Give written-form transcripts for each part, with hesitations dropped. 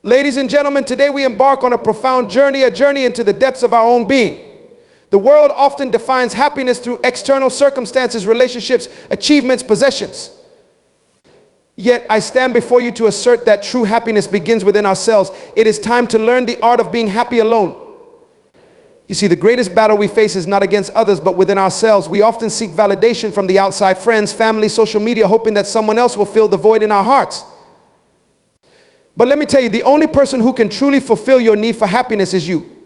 Ladies and gentlemen, today we embark on a profound journey, a journey into the depths of our own being. The world often defines happiness through external circumstances, relationships, achievements, possessions. Yet I stand before you to assert that true happiness begins within ourselves. It is time to learn the art of being happy alone. You see, the greatest battle we face is not against others, but within ourselves. We often seek validation from the outside, friends, family, social media, hoping that someone else will fill the void in our hearts. But let me tell you, the only person who can truly fulfill your need for happiness is you.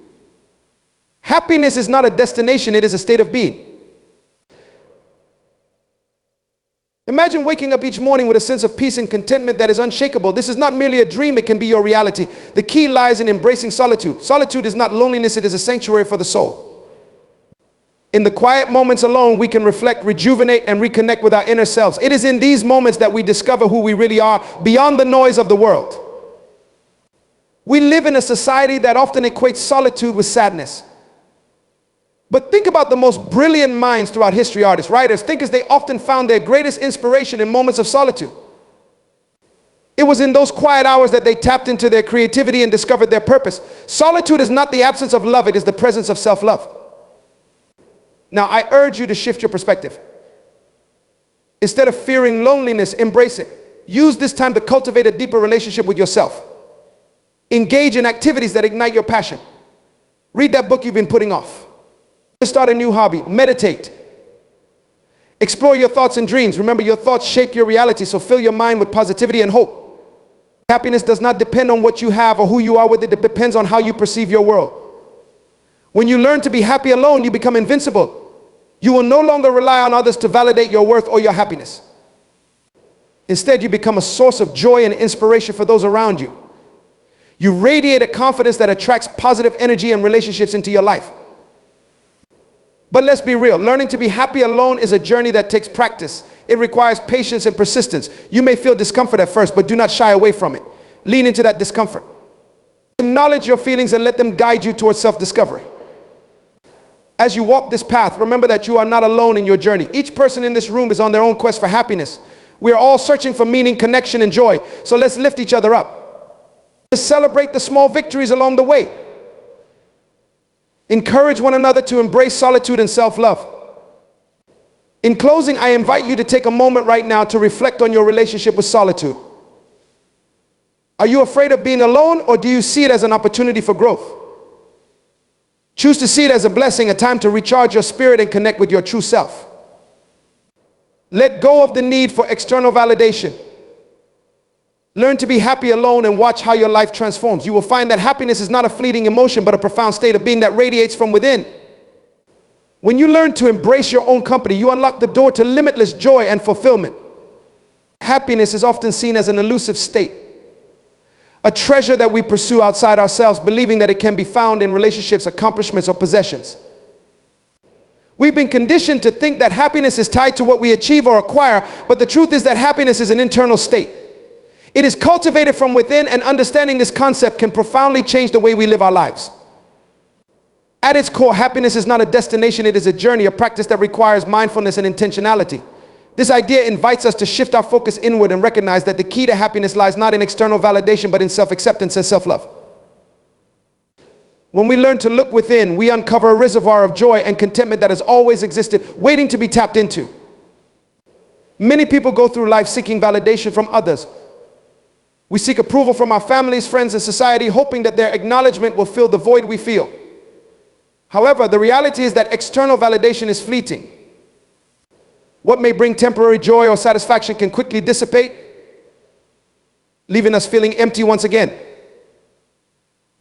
Happiness is not a destination, it is a state of being. Imagine waking up each morning with a sense of peace and contentment that is unshakable. This is not merely a dream, it can be your reality. The key lies in embracing solitude. Solitude is not loneliness, it is a sanctuary for the soul. In the quiet moments alone, we can reflect, rejuvenate, and reconnect with our inner selves. It is in these moments that we discover who we really are beyond the noise of the world. We live in a society that often equates solitude with sadness. But think about the most brilliant minds throughout history, artists, writers, thinkers. They often found their greatest inspiration in moments of solitude. It was in those quiet hours that they tapped into their creativity and discovered their purpose. Solitude is not the absence of love, it is the presence of self-love. Now, I urge you to shift your perspective. Instead of fearing loneliness, embrace it. Use this time to cultivate a deeper relationship with yourself. Engage in activities that ignite your passion. Read that book you've been putting off. Start a new hobby. Meditate. Explore your thoughts and dreams. Remember, your thoughts shape your reality, so fill your mind with positivity and hope. Happiness does not depend on what you have or who you are with it. It depends on how you perceive your world. When you learn to be happy alone, you become invincible. You will no longer rely on others to validate your worth or your happiness. Instead, you become a source of joy and inspiration for those around you. You radiate a confidence that attracts positive energy and relationships into your life. But let's be real, learning to be happy alone is a journey that takes practice. It requires patience and persistence. You may feel discomfort at first, but do not shy away from it. Lean into that discomfort. Acknowledge your feelings and let them guide you towards self-discovery. As you walk this path, remember that you are not alone in your journey. Each person in this room is on their own quest for happiness. We are all searching for meaning, connection, and joy. So let's lift each other up. Let's celebrate the small victories along the way. Encourage one another to embrace solitude and self-love. In closing, I invite you to take a moment right now to reflect on your relationship with solitude. Are you afraid of being alone, or do you see it as an opportunity for growth? Choose to see it as a blessing, a time to recharge your spirit and connect with your true self. Let go of the need for external validation. Learn to be happy alone and watch how your life transforms. You will find that happiness is not a fleeting emotion, but a profound state of being that radiates from within. When you learn to embrace your own company, you unlock the door to limitless joy and fulfillment. Happiness is often seen as an elusive state, a treasure that we pursue outside ourselves, believing that it can be found in relationships, accomplishments, or possessions. We've been conditioned to think that happiness is tied to what we achieve or acquire, but the truth is that happiness is an internal state. It is cultivated from within, and understanding this concept can profoundly change the way we live our lives. At its core, happiness is not a destination, it is a journey, a practice that requires mindfulness and intentionality. This idea invites us to shift our focus inward and recognize that the key to happiness lies not in external validation, but in self-acceptance and self-love. When we learn to look within, we uncover a reservoir of joy and contentment that has always existed, waiting to be tapped into. Many people go through life seeking validation from others. We seek approval from our families, friends, and society, hoping that their acknowledgement will fill the void we feel. However, the reality is that external validation is fleeting. What may bring temporary joy or satisfaction can quickly dissipate, leaving us feeling empty once again.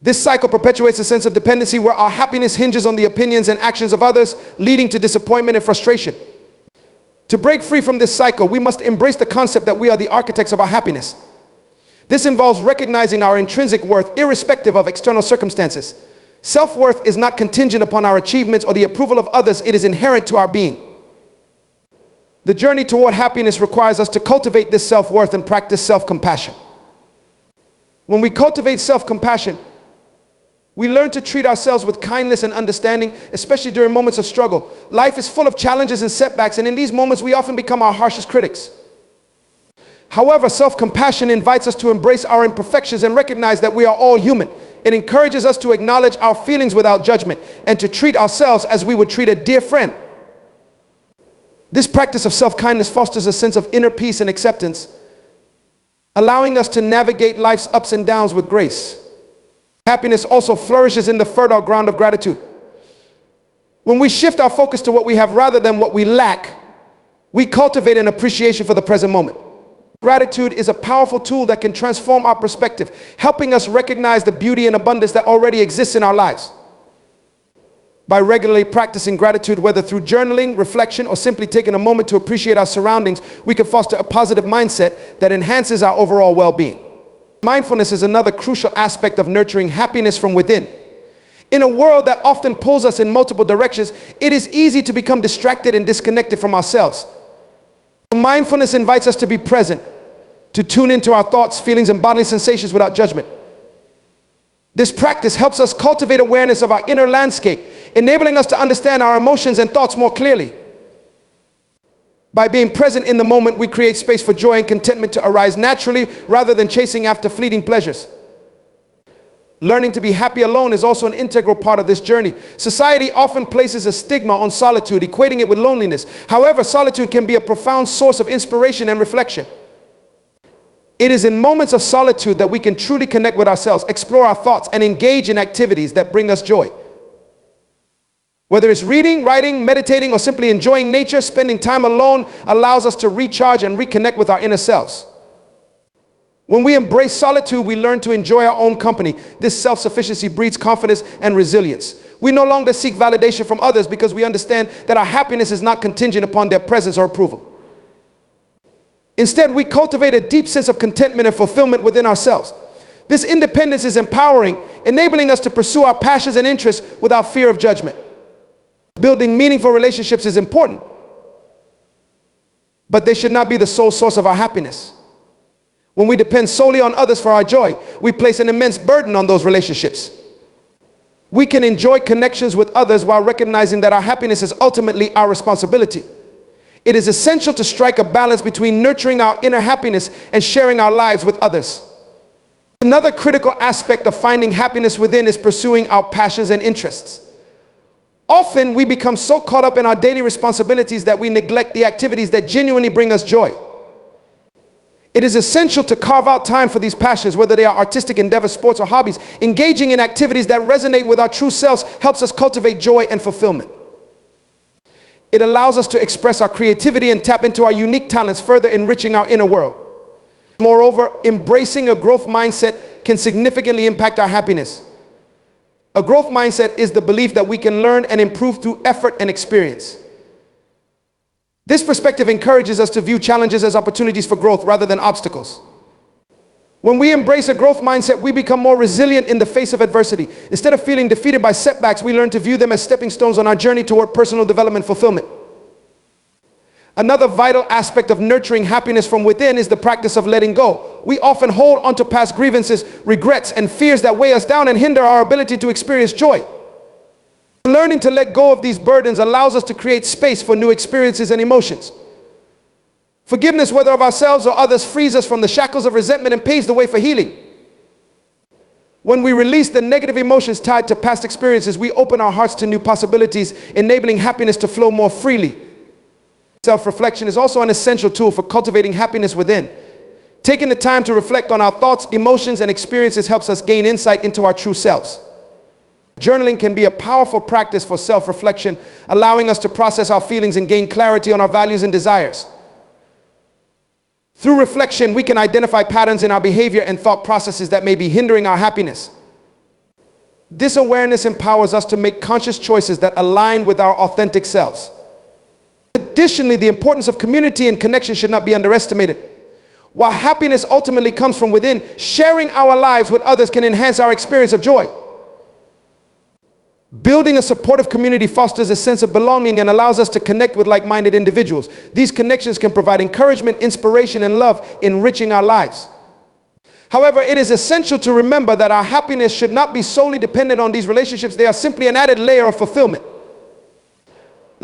This cycle perpetuates a sense of dependency where our happiness hinges on the opinions and actions of others, leading to disappointment and frustration. To break free from this cycle, we must embrace the concept that we are the architects of our happiness. This involves recognizing our intrinsic worth irrespective of external circumstances. Self-worth is not contingent upon our achievements or the approval of others, it is inherent to our being. The journey toward happiness requires us to cultivate this self-worth and practice self-compassion. When we cultivate self-compassion, we learn to treat ourselves with kindness and understanding, especially during moments of struggle. Life is full of challenges and setbacks, and in these moments we often become our harshest critics. However, self-compassion invites us to embrace our imperfections and recognize that we are all human. It encourages us to acknowledge our feelings without judgment and to treat ourselves as we would treat a dear friend. This practice of self-kindness fosters a sense of inner peace and acceptance, allowing us to navigate life's ups and downs with grace. Happiness also flourishes in the fertile ground of gratitude. When we shift our focus to what we have rather than what we lack, we cultivate an appreciation for the present moment. Gratitude is a powerful tool that can transform our perspective, helping us recognize the beauty and abundance that already exists in our lives. By regularly practicing gratitude, whether through journaling, reflection, or simply taking a moment to appreciate our surroundings, we can foster a positive mindset that enhances our overall well-being. Mindfulness is another crucial aspect of nurturing happiness from within. In a world that often pulls us in multiple directions, it is easy to become distracted and disconnected from ourselves. Mindfulness invites us to be present, to tune into our thoughts, feelings, and bodily sensations without judgment. This practice helps us cultivate awareness of our inner landscape, enabling us to understand our emotions and thoughts more clearly. By being present in the moment, we create space for joy and contentment to arise naturally rather than chasing after fleeting pleasures. Learning to be happy alone is also an integral part of this journey. Society often places a stigma on solitude, equating it with loneliness. However, solitude can be a profound source of inspiration and reflection. It is in moments of solitude that we can truly connect with ourselves, explore our thoughts, and engage in activities that bring us joy. Whether it's reading, writing, meditating, or simply enjoying nature, spending time alone allows us to recharge and reconnect with our inner selves. When we embrace solitude, we learn to enjoy our own company. This self-sufficiency breeds confidence and resilience. We no longer seek validation from others because we understand that our happiness is not contingent upon their presence or approval. Instead, we cultivate a deep sense of contentment and fulfillment within ourselves. This independence is empowering, enabling us to pursue our passions and interests without fear of judgment. Building meaningful relationships is important, but they should not be the sole source of our happiness. When we depend solely on others for our joy, we place an immense burden on those relationships. We can enjoy connections with others while recognizing that our happiness is ultimately our responsibility. It is essential to strike a balance between nurturing our inner happiness and sharing our lives with others. Another critical aspect of finding happiness within is pursuing our passions and interests. Often we become so caught up in our daily responsibilities that we neglect the activities that genuinely bring us joy. It is essential to carve out time for these passions, whether they are artistic endeavors, sports, or hobbies. Engaging in activities that resonate with our true selves helps us cultivate joy and fulfillment. It allows us to express our creativity and tap into our unique talents, further enriching our inner world. Moreover, embracing a growth mindset can significantly impact our happiness. A growth mindset is the belief that we can learn and improve through effort and experience. This perspective encourages us to view challenges as opportunities for growth rather than obstacles. When we embrace a growth mindset, we become more resilient in the face of adversity. Instead of feeling defeated by setbacks, we learn to view them as stepping stones on our journey toward personal development fulfillment. Another vital aspect of nurturing happiness from within is the practice of letting go. We often hold onto past grievances, regrets, and fears that weigh us down and hinder our ability to experience joy. Learning to let go of these burdens allows us to create space for new experiences and emotions. Forgiveness, whether of ourselves or others, frees us from the shackles of resentment and paves the way for healing. When we release the negative emotions tied to past experiences, we open our hearts to new possibilities, enabling happiness to flow more freely. Self-reflection is also an essential tool for cultivating happiness within. Taking the time to reflect on our thoughts, emotions, and experiences helps us gain insight into our true selves. Journaling can be a powerful practice for self-reflection, allowing us to process our feelings and gain clarity on our values and desires. Through reflection, we can identify patterns in our behavior and thought processes that may be hindering our happiness. This awareness empowers us to make conscious choices that align with our authentic selves. Additionally, the importance of community and connection should not be underestimated. While happiness ultimately comes from within, sharing our lives with others can enhance our experience of joy. Building a supportive community fosters a sense of belonging and allows us to connect with like-minded individuals. These connections can provide encouragement, inspiration, and love, enriching our lives. However, it is essential to remember that our happiness should not be solely dependent on these relationships. They are simply an added layer of fulfillment.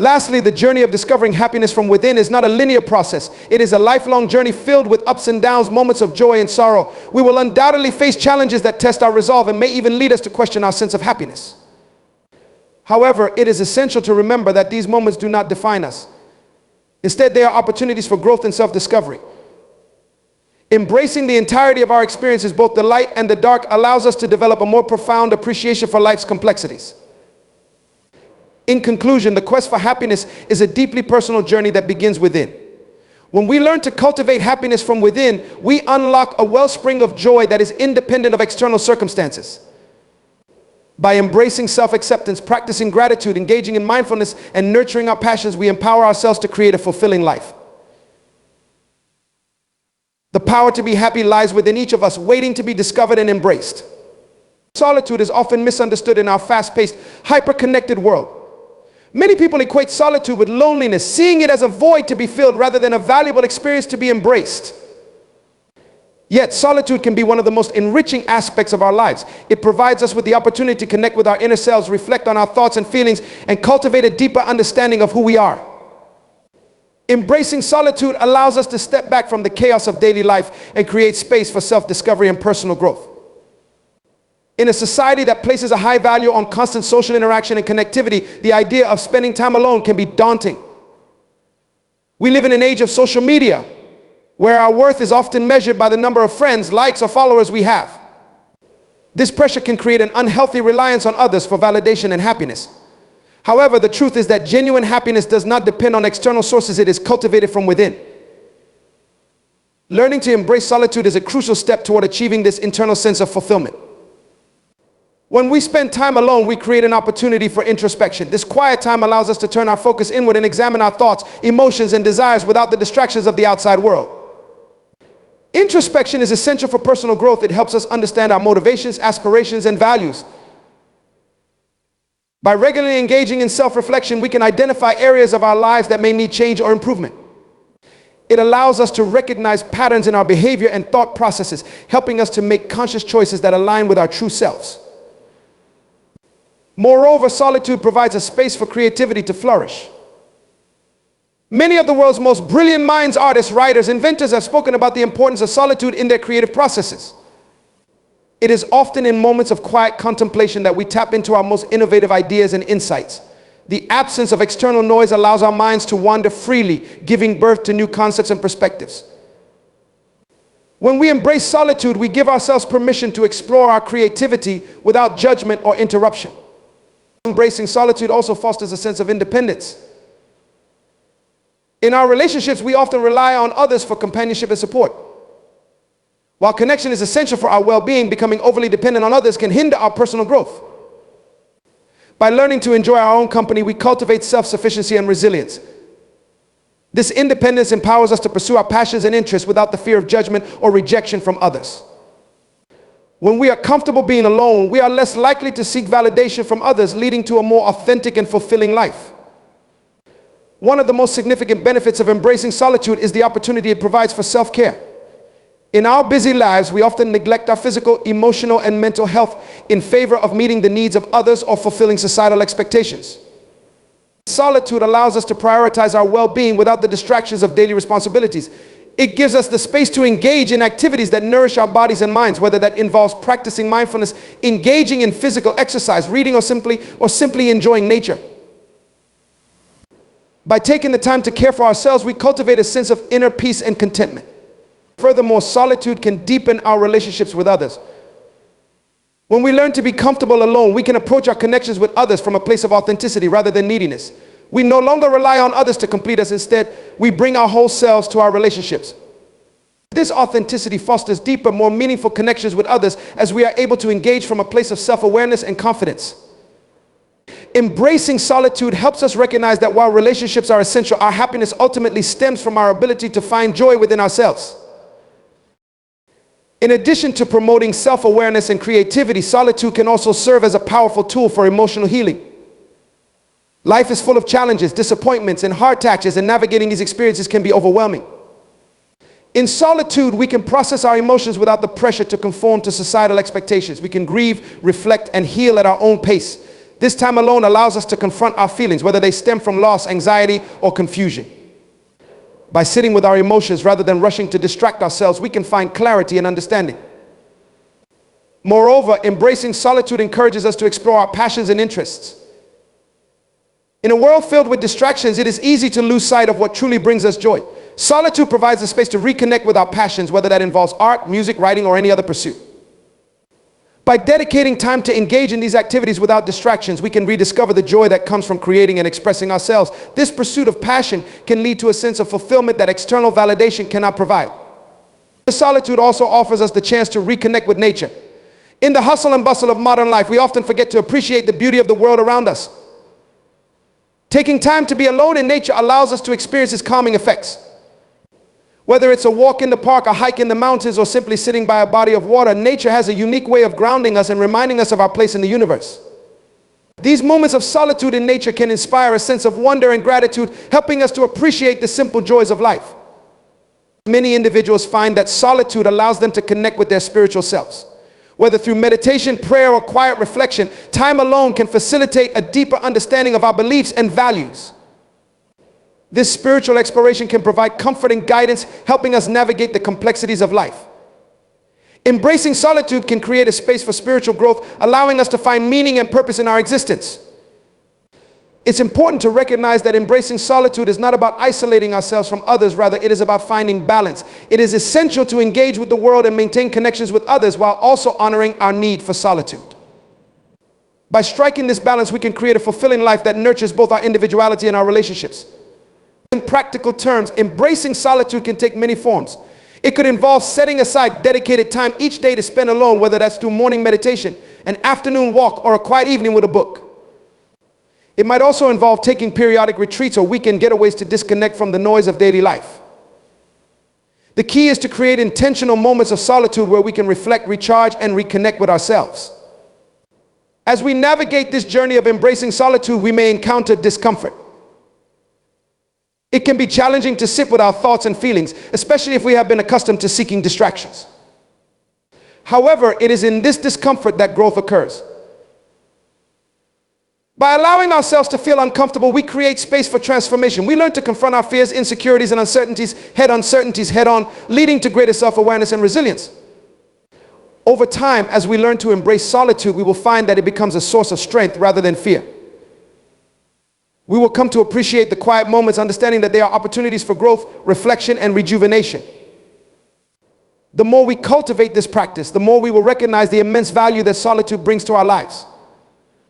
Lastly, the journey of discovering happiness from within is not a linear process. It is a lifelong journey filled with ups and downs, moments of joy and sorrow. We will undoubtedly face challenges that test our resolve and may even lead us to question our sense of happiness. However, it is essential to remember that these moments do not define us. Instead, they are opportunities for growth and self-discovery. Embracing the entirety of our experiences, both the light and the dark, allows us to develop a more profound appreciation for life's complexities. In conclusion, the quest for happiness is a deeply personal journey that begins within. When we learn to cultivate happiness from within, we unlock a wellspring of joy that is independent of external circumstances. By embracing self-acceptance, practicing gratitude, engaging in mindfulness, and nurturing our passions, we empower ourselves to create a fulfilling life. The power to be happy lies within each of us, waiting to be discovered and embraced. Solitude is often misunderstood in our fast-paced, hyper-connected world. Many people equate solitude with loneliness, seeing it as a void to be filled rather than a valuable experience to be embraced. Yet, solitude can be one of the most enriching aspects of our lives. It provides us with the opportunity to connect with our inner selves, reflect on our thoughts and feelings, and cultivate a deeper understanding of who we are. Embracing solitude allows us to step back from the chaos of daily life and create space for self-discovery and personal growth. In a society that places a high value on constant social interaction and connectivity, the idea of spending time alone can be daunting. We live in an age of social media, where our worth is often measured by the number of friends, likes, or followers we have. This pressure can create an unhealthy reliance on others for validation and happiness. However, the truth is that genuine happiness does not depend on external sources. It is cultivated from within. Learning to embrace solitude is a crucial step toward achieving this internal sense of fulfillment. When we spend time alone, we create an opportunity for introspection. This quiet time allows us to turn our focus inward and examine our thoughts, emotions, and desires without the distractions of the outside world. Introspection is essential for personal growth. It helps us understand our motivations, aspirations, and values. By regularly engaging in self-reflection, we can identify areas of our lives that may need change or improvement. It allows us to recognize patterns in our behavior and thought processes, helping us to make conscious choices that align with our true selves. Moreover, solitude provides a space for creativity to flourish. Many of the world's most brilliant minds, artists, writers, inventors have spoken about the importance of solitude in their creative processes. It is often in moments of quiet contemplation that we tap into our most innovative ideas and insights. The absence of external noise allows our minds to wander freely, giving birth to new concepts and perspectives. When we embrace solitude, we give ourselves permission to explore our creativity without judgment or interruption. Embracing solitude also fosters a sense of independence. In our relationships, we often rely on others for companionship and support. While connection is essential for our well-being, becoming overly dependent on others can hinder our personal growth. By learning to enjoy our own company, we cultivate self-sufficiency and resilience. This independence empowers us to pursue our passions and interests without the fear of judgment or rejection from others. When we are comfortable being alone, we are less likely to seek validation from others, leading to a more authentic and fulfilling life. One of the most significant benefits of embracing solitude is the opportunity it provides for self-care. In our busy lives, we often neglect our physical, emotional, and mental health in favor of meeting the needs of others or fulfilling societal expectations. Solitude allows us to prioritize our well-being without the distractions of daily responsibilities. It gives us the space to engage in activities that nourish our bodies and minds, whether that involves practicing mindfulness, engaging in physical exercise, reading, or simply enjoying nature. By taking the time to care for ourselves, we cultivate a sense of inner peace and contentment. Furthermore, solitude can deepen our relationships with others. When we learn to be comfortable alone, we can approach our connections with others from a place of authenticity rather than neediness. We no longer rely on others to complete us. Instead, we bring our whole selves to our relationships. This authenticity fosters deeper, more meaningful connections with others as we are able to engage from a place of self-awareness and confidence. Embracing solitude helps us recognize that while relationships are essential, our happiness ultimately stems from our ability to find joy within ourselves. In addition to promoting self-awareness and creativity, solitude can also serve as a powerful tool for emotional healing. Life is full of challenges, disappointments, and hard taches, and navigating these experiences can be overwhelming. In solitude, we can process our emotions without the pressure to conform to societal expectations. We can grieve, reflect, and heal at our own pace. This time alone allows us to confront our feelings, whether they stem from loss, anxiety, or confusion. By sitting with our emotions rather than rushing to distract ourselves, we can find clarity and understanding. Moreover, embracing solitude encourages us to explore our passions and interests. In a world filled with distractions, it is easy to lose sight of what truly brings us joy. Solitude provides a space to reconnect with our passions, whether that involves art, music, writing, or any other pursuit. By dedicating time to engage in these activities without distractions, we can rediscover the joy that comes from creating and expressing ourselves. This pursuit of passion can lead to a sense of fulfillment that external validation cannot provide. The solitude also offers us the chance to reconnect with nature. In the hustle and bustle of modern life, we often forget to appreciate the beauty of the world around us. Taking time to be alone in nature allows us to experience its calming effects. Whether it's a walk in the park, a hike in the mountains, or simply sitting by a body of water, nature has a unique way of grounding us and reminding us of our place in the universe. These moments of solitude in nature can inspire a sense of wonder and gratitude, helping us to appreciate the simple joys of life. Many individuals find that solitude allows them to connect with their spiritual selves. Whether through meditation, prayer, or quiet reflection, time alone can facilitate a deeper understanding of our beliefs and values. This spiritual exploration can provide comfort and guidance, helping us navigate the complexities of life. Embracing solitude can create a space for spiritual growth, allowing us to find meaning and purpose in our existence. It's important to recognize that embracing solitude is not about isolating ourselves from others, rather it is about finding balance. It is essential to engage with the world and maintain connections with others while also honoring our need for solitude. By striking this balance, we can create a fulfilling life that nurtures both our individuality and our relationships. In practical terms, embracing solitude can take many forms. It could involve setting aside dedicated time each day to spend alone, whether that's through morning meditation, an afternoon walk, or a quiet evening with a book. It might also involve taking periodic retreats or weekend getaways to disconnect from the noise of daily life. The key is to create intentional moments of solitude where we can reflect, recharge, and reconnect with ourselves. As we navigate this journey of embracing solitude, we may encounter discomfort. It can be challenging to sit with our thoughts and feelings, especially if we have been accustomed to seeking distractions. However, it is in this discomfort that growth occurs. By allowing ourselves to feel uncomfortable, we create space for transformation. We learn to confront our fears, insecurities, and uncertainties head on, leading to greater self-awareness and resilience. Over time, as we learn to embrace solitude, we will find that it becomes a source of strength rather than fear. We will come to appreciate the quiet moments, understanding that they are opportunities for growth, reflection, and rejuvenation. The more we cultivate this practice, the more we will recognize the immense value that solitude brings to our lives.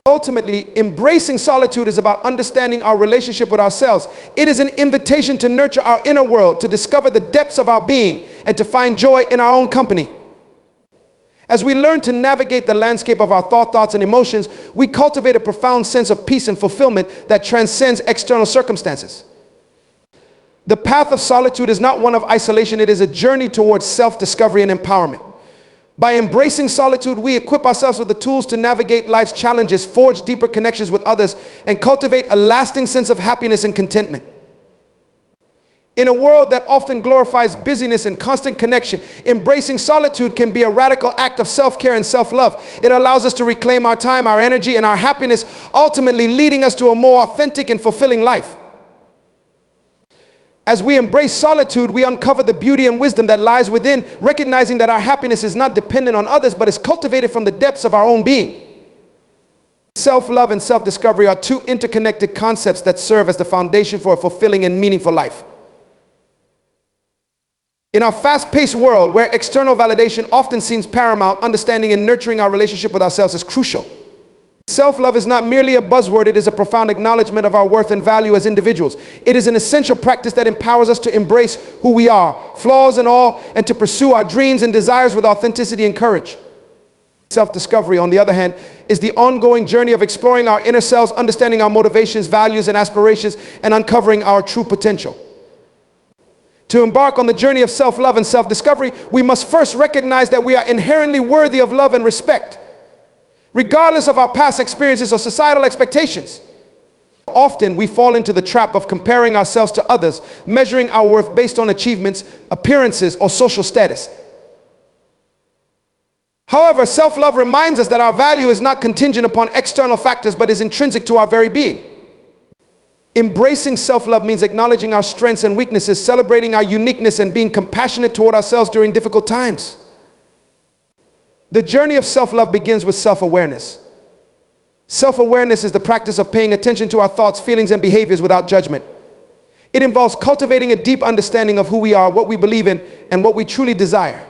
Ultimately, embracing solitude is about understanding our relationship with ourselves. It is an invitation to nurture our inner world, to discover the depths of our being, and to find joy in our own company. As we learn to navigate the landscape of our thoughts, and emotions, we cultivate a profound sense of peace and fulfillment that transcends external circumstances. The path of solitude is not one of isolation, it is a journey towards self-discovery and empowerment. By embracing solitude, we equip ourselves with the tools to navigate life's challenges, forge deeper connections with others, and cultivate a lasting sense of happiness and contentment. In a world that often glorifies busyness and constant connection, embracing solitude can be a radical act of self-care and self-love. It allows us to reclaim our time, our energy, and our happiness, ultimately leading us to a more authentic and fulfilling life. As we embrace solitude, we uncover the beauty and wisdom that lies within, recognizing that our happiness is not dependent on others, but is cultivated from the depths of our own being. Self-love and self-discovery are two interconnected concepts that serve as the foundation for a fulfilling and meaningful life. In our fast-paced world, where external validation often seems paramount, understanding and nurturing our relationship with ourselves is crucial. Self-love is not merely a buzzword, it is a profound acknowledgement of our worth and value as individuals. It is an essential practice that empowers us to embrace who we are, flaws and all, and to pursue our dreams and desires with authenticity and courage. Self-discovery, on the other hand, is the ongoing journey of exploring our inner selves, understanding our motivations, values, and aspirations, and uncovering our true potential. To embark on the journey of self-love and self-discovery, we must first recognize that we are inherently worthy of love and respect, regardless of our past experiences or societal expectations. Often we fall into the trap of comparing ourselves to others, measuring our worth based on achievements, appearances, or social status. However, self-love reminds us that our value is not contingent upon external factors, but is intrinsic to our very being. Embracing self-love means acknowledging our strengths and weaknesses, celebrating our uniqueness, and being compassionate toward ourselves during difficult times. The journey of self-love begins with self-awareness. Self-awareness is the practice of paying attention to our thoughts, feelings, and behaviors without judgment. It involves cultivating a deep understanding of who we are, what we believe in, and what we truly desire.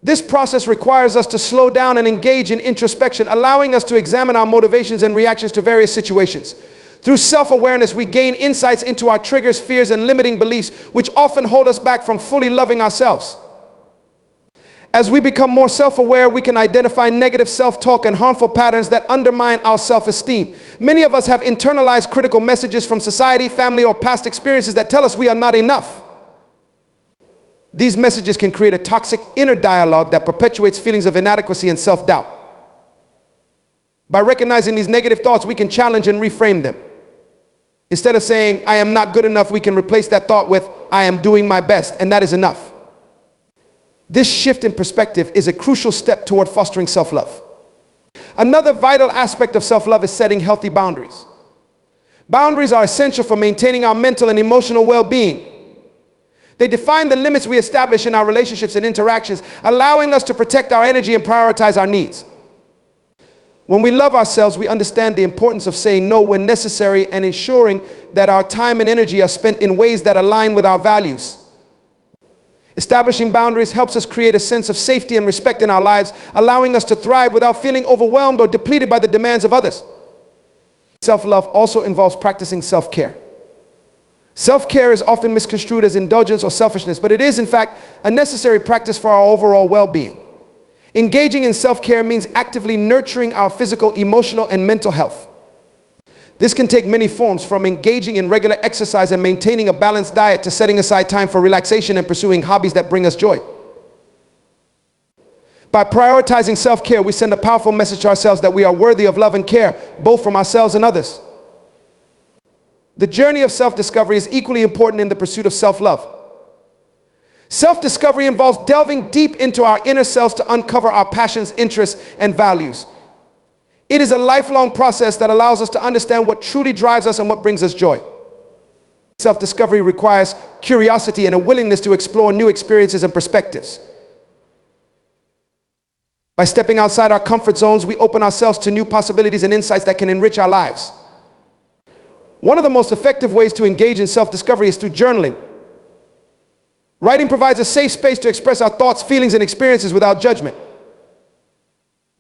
This process requires us to slow down and engage in introspection, allowing us to examine our motivations and reactions to various situations. Through self-awareness, we gain insights into our triggers, fears, and limiting beliefs, which often hold us back from fully loving ourselves. As we become more self-aware, we can identify negative self-talk and harmful patterns that undermine our self-esteem. Many of us have internalized critical messages from society, family, or past experiences that tell us we are not enough. These messages can create a toxic inner dialogue that perpetuates feelings of inadequacy and self-doubt. By recognizing these negative thoughts, we can challenge and reframe them. Instead of saying, I am not good enough, we can replace that thought with, I am doing my best, and that is enough. This shift in perspective is a crucial step toward fostering self-love. Another vital aspect of self-love is setting healthy boundaries. Boundaries are essential for maintaining our mental and emotional well-being. They define the limits we establish in our relationships and interactions, allowing us to protect our energy and prioritize our needs. When we love ourselves, we understand the importance of saying no when necessary and ensuring that our time and energy are spent in ways that align with our values. Establishing boundaries helps us create a sense of safety and respect in our lives, allowing us to thrive without feeling overwhelmed or depleted by the demands of others. Self-love also involves practicing self-care. Self-care is often misconstrued as indulgence or selfishness, but it is, in fact, a necessary practice for our overall well-being. Engaging in self-care means actively nurturing our physical, emotional, and mental health. This can take many forms, from engaging in regular exercise and maintaining a balanced diet to setting aside time for relaxation and pursuing hobbies that bring us joy. By prioritizing self-care, we send a powerful message to ourselves that we are worthy of love and care, both from ourselves and others. The journey of self-discovery is equally important in the pursuit of self-love. Self-discovery involves delving deep into our inner selves to uncover our passions, interests, and values. It is a lifelong process that allows us to understand what truly drives us and what brings us joy. Self-discovery requires curiosity and a willingness to explore new experiences and perspectives. By stepping outside our comfort zones, we open ourselves to new possibilities and insights that can enrich our lives. One of the most effective ways to engage in self-discovery is through journaling. Writing provides a safe space to express our thoughts, feelings, and experiences without judgment.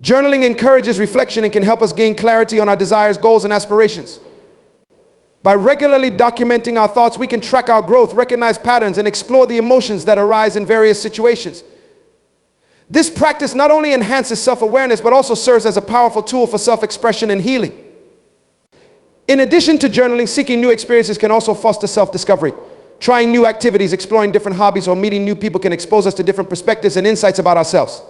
Journaling encourages reflection and can help us gain clarity on our desires, goals, and aspirations. By regularly documenting our thoughts, we can track our growth, recognize patterns, and explore the emotions that arise in various situations. This practice not only enhances self-awareness, but also serves as a powerful tool for self-expression and healing. In addition to journaling, seeking new experiences can also foster self-discovery. Trying new activities, exploring different hobbies, or meeting new people can expose us to different perspectives and insights about ourselves.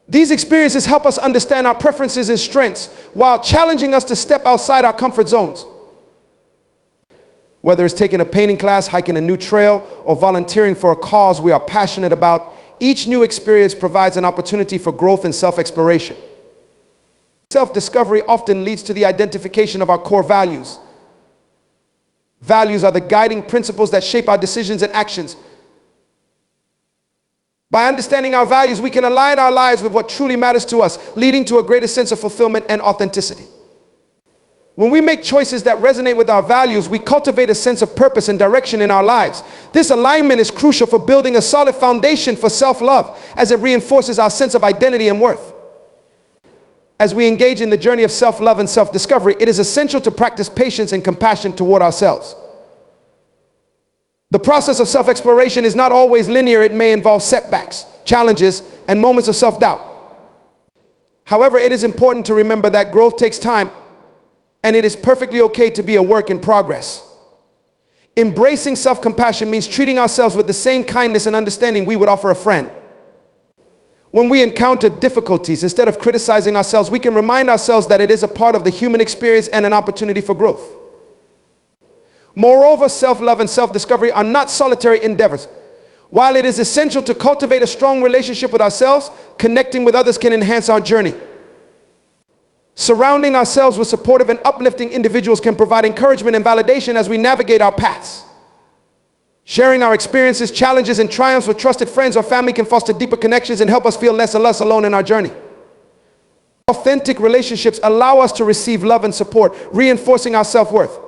These experiences help us understand our preferences and strengths while challenging us to step outside our comfort zones. Whether it's taking a painting class, hiking a new trail, or volunteering for a cause we are passionate about, each new experience provides an opportunity for growth and self-exploration. Self-discovery often leads to the identification of our core values. Values are the guiding principles that shape our decisions and actions. By understanding our values, we can align our lives with what truly matters to us, leading to a greater sense of fulfillment and authenticity. When we make choices that resonate with our values, we cultivate a sense of purpose and direction in our lives. This alignment is crucial for building a solid foundation for self-love, as it reinforces our sense of identity and worth. As we engage in the journey of self-love and self-discovery, it is essential to practice patience and compassion toward ourselves. The process of self-exploration is not always linear. It may involve setbacks, challenges, and moments of self-doubt. However, it is important to remember that growth takes time, and it is perfectly okay to be a work in progress. Embracing self-compassion means treating ourselves with the same kindness and understanding we would offer a friend. When we encounter difficulties, instead of criticizing ourselves, we can remind ourselves that it is a part of the human experience and an opportunity for growth. Moreover, self-love and self-discovery are not solitary endeavors. While it is essential to cultivate a strong relationship with ourselves, connecting with others can enhance our journey. Surrounding ourselves with supportive and uplifting individuals can provide encouragement and validation as we navigate our paths. Sharing our experiences, challenges, and triumphs with trusted friends or family can foster deeper connections and help us feel less and less alone in our journey. Authentic relationships allow us to receive love and support, reinforcing our self-worth.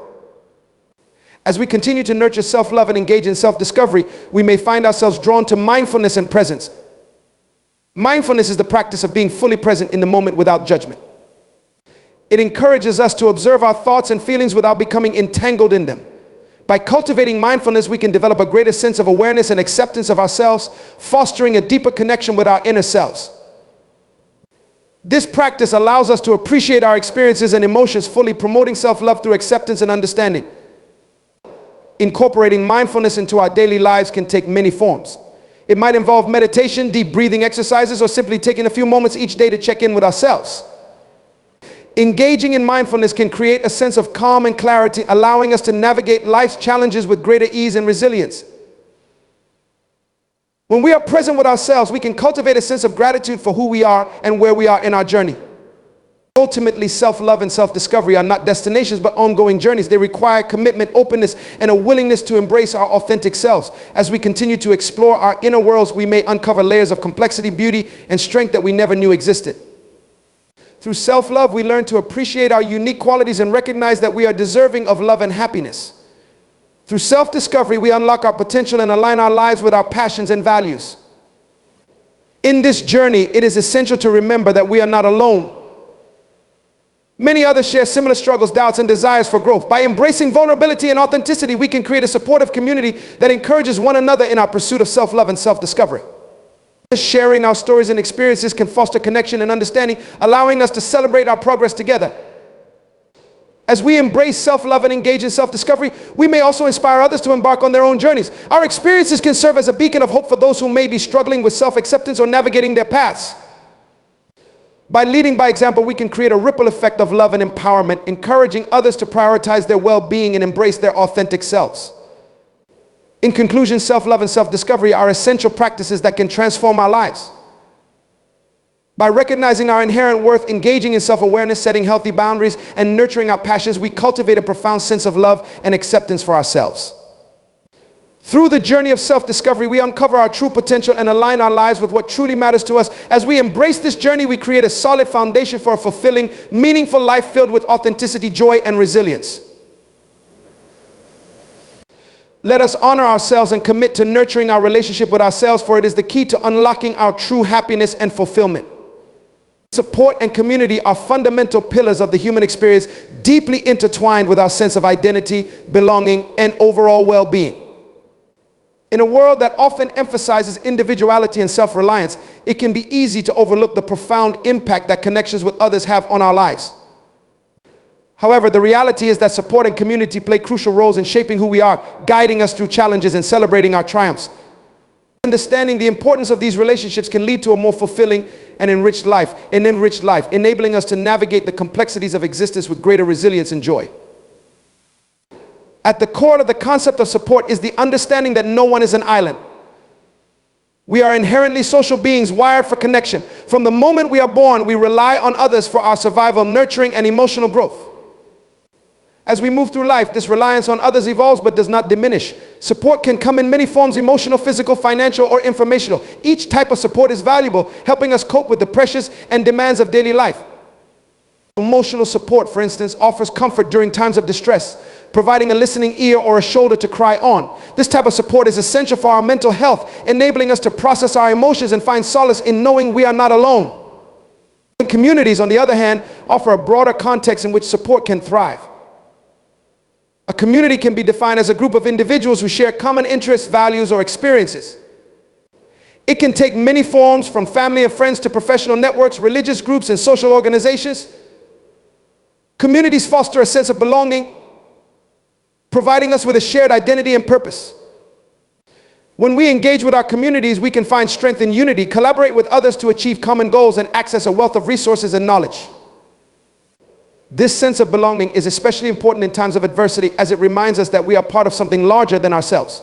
As we continue to nurture self-love and engage in self-discovery, we may find ourselves drawn to mindfulness and presence. Mindfulness is the practice of being fully present in the moment without judgment. It encourages us to observe our thoughts and feelings without becoming entangled in them. By cultivating mindfulness, we can develop a greater sense of awareness and acceptance of ourselves, fostering a deeper connection with our inner selves. This practice allows us to appreciate our experiences and emotions fully, promoting self-love through acceptance and understanding. Incorporating mindfulness into our daily lives can take many forms. It might involve meditation, deep breathing exercises, or simply taking a few moments each day to check in with ourselves. Engaging in mindfulness can create a sense of calm and clarity, allowing us to navigate life's challenges with greater ease and resilience. When we are present with ourselves, we can cultivate a sense of gratitude for who we are and where we are in our journey. Ultimately, self-love and self-discovery are not destinations but ongoing journeys. They require commitment, openness, and a willingness to embrace our authentic selves. As we continue to explore our inner worlds, we may uncover layers of complexity, beauty, and strength that we never knew existed. Through self-love, we learn to appreciate our unique qualities and recognize that we are deserving of love and happiness. Through self-discovery, we unlock our potential and align our lives with our passions and values. In this journey, it is essential to remember that we are not alone. Many others share similar struggles, doubts, and desires for growth. By embracing vulnerability and authenticity, we can create a supportive community that encourages one another in our pursuit of self-love and self-discovery. Sharing our stories and experiences can foster connection and understanding, allowing us to celebrate our progress together. As we embrace self-love and engage in self-discovery, we may also inspire others to embark on their own journeys. Our experiences can serve as a beacon of hope for those who may be struggling with self-acceptance or navigating their paths. By leading by example, we can create a ripple effect of love and empowerment, encouraging others to prioritize their well-being and embrace their authentic selves. In conclusion, self-love and self-discovery are essential practices that can transform our lives. By recognizing our inherent worth, engaging in self-awareness, setting healthy boundaries, and nurturing our passions, we cultivate a profound sense of love and acceptance for ourselves. Through the journey of self-discovery, we uncover our true potential and align our lives with what truly matters to us. As we embrace this journey, we create a solid foundation for a fulfilling, meaningful life filled with authenticity, joy, and resilience. Let us honor ourselves and commit to nurturing our relationship with ourselves, for it is the key to unlocking our true happiness and fulfillment. Support and community are fundamental pillars of the human experience, deeply intertwined with our sense of identity, belonging, and overall well-being. In a world that often emphasizes individuality and self-reliance, it can be easy to overlook the profound impact that connections with others have on our lives. However, the reality is that support and community play crucial roles in shaping who we are, guiding us through challenges and celebrating our triumphs. Understanding the importance of these relationships can lead to a more fulfilling and enriched life, enabling us to navigate the complexities of existence with greater resilience and joy. At the core of the concept of support is the understanding that no one is an island. We are inherently social beings wired for connection. From the moment we are born, we rely on others for our survival, nurturing, and emotional growth. As we move through life, this reliance on others evolves but does not diminish. Support can come in many forms: emotional, physical, financial, or informational. Each type of support is valuable, helping us cope with the pressures and demands of daily life. Emotional support, for instance, offers comfort during times of distress, providing a listening ear or a shoulder to cry on. This type of support is essential for our mental health, enabling us to process our emotions and find solace in knowing we are not alone. Communities, on the other hand, offer a broader context in which support can thrive. A community can be defined as a group of individuals who share common interests, values, or experiences. It can take many forms, from family and friends to professional networks, religious groups, and social organizations. Communities foster a sense of belonging, providing us with a shared identity and purpose. When we engage with our communities, we can find strength in unity, collaborate with others to achieve common goals, and access a wealth of resources and knowledge. This sense of belonging is especially important in times of adversity, as it reminds us that we are part of something larger than ourselves.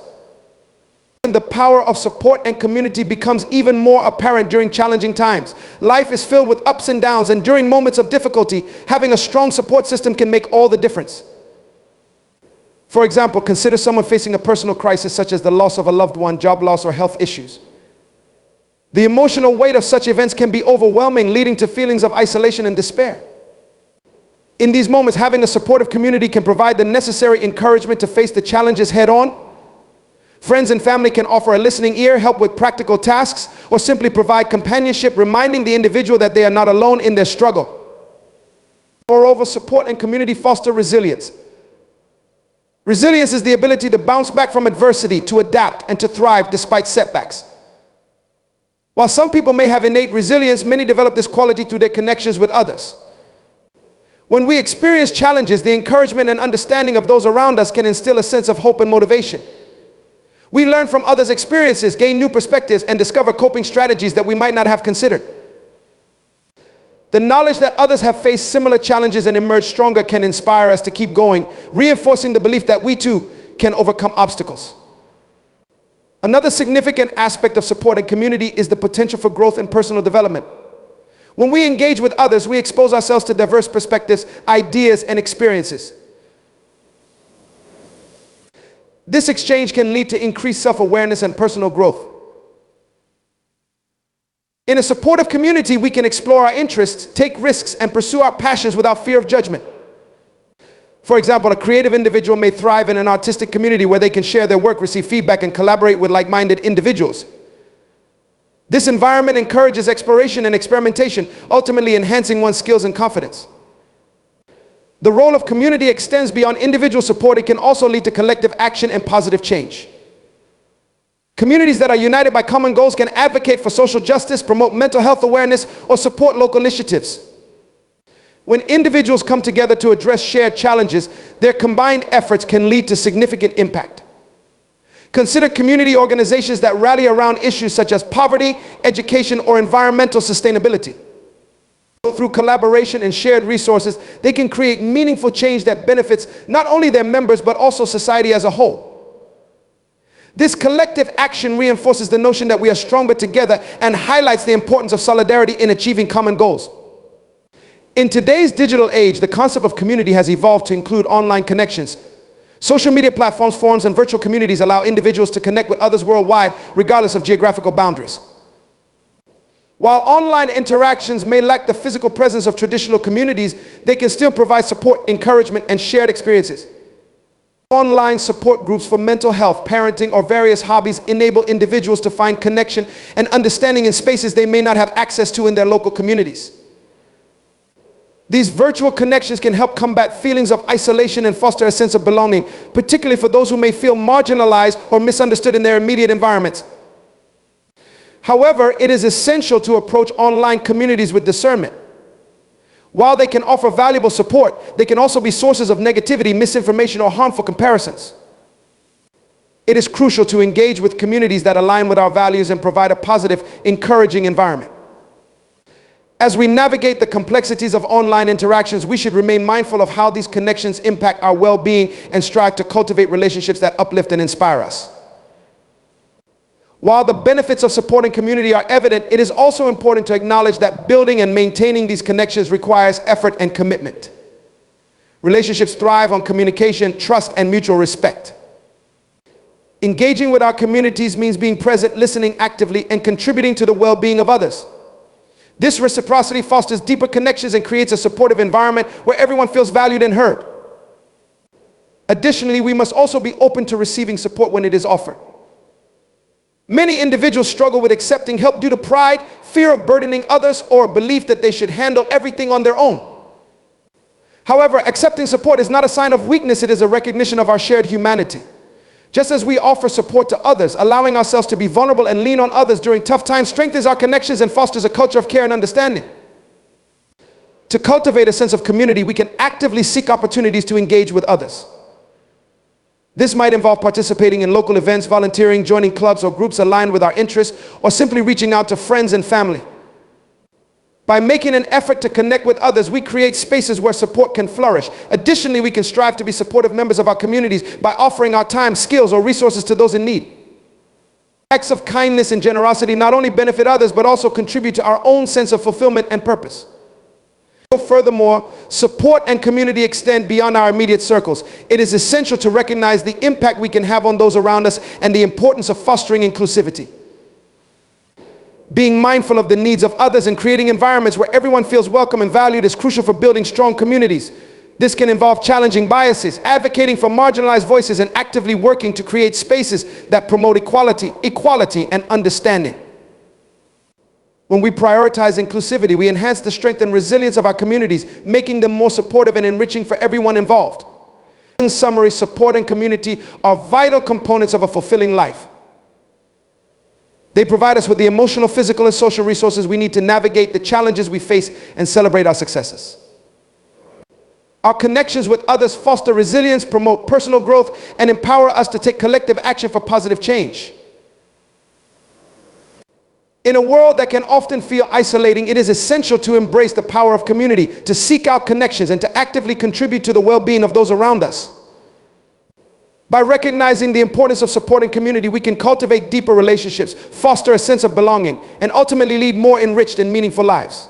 time, the power of support and community becomes even more apparent during challenging times. Life is filled with ups and downs, and during moments of difficulty, having a strong support system can make all the difference. For example, consider someone facing a personal crisis such as the loss of a loved one, job loss, or health issues. The emotional weight of such events can be overwhelming, leading to feelings of isolation and despair. In these moments, having a supportive community can provide the necessary encouragement to face the challenges head on. Friends and family can offer a listening ear, help with practical tasks, or simply provide companionship, reminding the individual that they are not alone in their struggle. Moreover, support and community foster resilience. Resilience is the ability to bounce back from adversity, to adapt, and to thrive despite setbacks. While some people may have innate resilience, many develop this quality through their connections with others. When we experience challenges, the encouragement and understanding of those around us can instill a sense of hope and motivation. We learn from others' experiences, gain new perspectives, and discover coping strategies that we might not have considered. The knowledge that others have faced similar challenges and emerged stronger can inspire us to keep going, reinforcing the belief that we too can overcome obstacles. Another significant aspect of support and community is the potential for growth and personal development. When we engage with others, we expose ourselves to diverse perspectives, ideas, and experiences. This exchange can lead to increased self-awareness and personal growth. In a supportive community, we can explore our interests, take risks, and pursue our passions without fear of judgment. For example, a creative individual may thrive in an artistic community where they can share their work, receive feedback, and collaborate with like-minded individuals. This environment encourages exploration and experimentation, ultimately enhancing one's skills and confidence. The role of community extends beyond individual support. It can also lead to collective action and positive change. Communities that are united by common goals can advocate for social justice, promote mental health awareness, or support local initiatives. When individuals come together to address shared challenges, their combined efforts can lead to significant impact. Consider community organizations that rally around issues such as poverty, education, or environmental sustainability. Through collaboration and shared resources, they can create meaningful change that benefits not only their members, but also society as a whole. This collective action reinforces the notion that we are stronger together and highlights the importance of solidarity in achieving common goals. In today's digital age, the concept of community has evolved to include online connections. Social media platforms, forums, and virtual communities allow individuals to connect with others worldwide, regardless of geographical boundaries. While online interactions may lack the physical presence of traditional communities, they can still provide support, encouragement, and shared experiences. Online support groups for mental health, parenting, or various hobbies enable individuals to find connection and understanding in spaces they may not have access to in their local communities. These virtual connections can help combat feelings of isolation and foster a sense of belonging, particularly for those who may feel marginalized or misunderstood in their immediate environments. However, it is essential to approach online communities with discernment. While they can offer valuable support, they can also be sources of negativity, misinformation, or harmful comparisons. It is crucial to engage with communities that align with our values and provide a positive, encouraging environment. As we navigate the complexities of online interactions, we should remain mindful of how these connections impact our well-being and strive to cultivate relationships that uplift and inspire us. While the benefits of supporting community are evident, it is also important to acknowledge that building and maintaining these connections requires effort and commitment. Relationships thrive on communication, trust, and mutual respect. Engaging with our communities means being present, listening actively, and contributing to the well-being of others. This reciprocity fosters deeper connections and creates a supportive environment where everyone feels valued and heard. Additionally, we must also be open to receiving support when it is offered. Many individuals struggle with accepting help due to pride, fear of burdening others, or a belief that they should handle everything on their own. However, accepting support is not a sign of weakness, it is a recognition of our shared humanity. Just as we offer support to others, allowing ourselves to be vulnerable and lean on others during tough times strengthens our connections and fosters a culture of care and understanding. To cultivate a sense of community, we can actively seek opportunities to engage with others. This might involve participating in local events, volunteering, joining clubs or groups aligned with our interests, or simply reaching out to friends and family. By making an effort to connect with others, we create spaces where support can flourish. Additionally, we can strive to be supportive members of our communities by offering our time, skills, or resources to those in need. Acts of kindness and generosity not only benefit others, but also contribute to our own sense of fulfillment and purpose. Furthermore, support and community extend beyond our immediate circles. It is essential to recognize the impact we can have on those around us and the importance of fostering inclusivity. Being mindful of the needs of others and creating environments where everyone feels welcome and valued is crucial for building strong communities. This can involve challenging biases, advocating for marginalized voices, and actively working to create spaces that promote equality, and understanding. When we prioritize inclusivity, we enhance the strength and resilience of our communities, making them more supportive and enriching for everyone involved. In summary, support and community are vital components of a fulfilling life. They provide us with the emotional, physical, and social resources we need to navigate the challenges we face and celebrate our successes. Our connections with others foster resilience, promote personal growth, and empower us to take collective action for positive change. In a world that can often feel isolating, it is essential to embrace the power of community, to seek out connections, and to actively contribute to the well-being of those around us. By recognizing the importance of supporting community, we can cultivate deeper relationships, foster a sense of belonging, and ultimately lead more enriched and meaningful lives.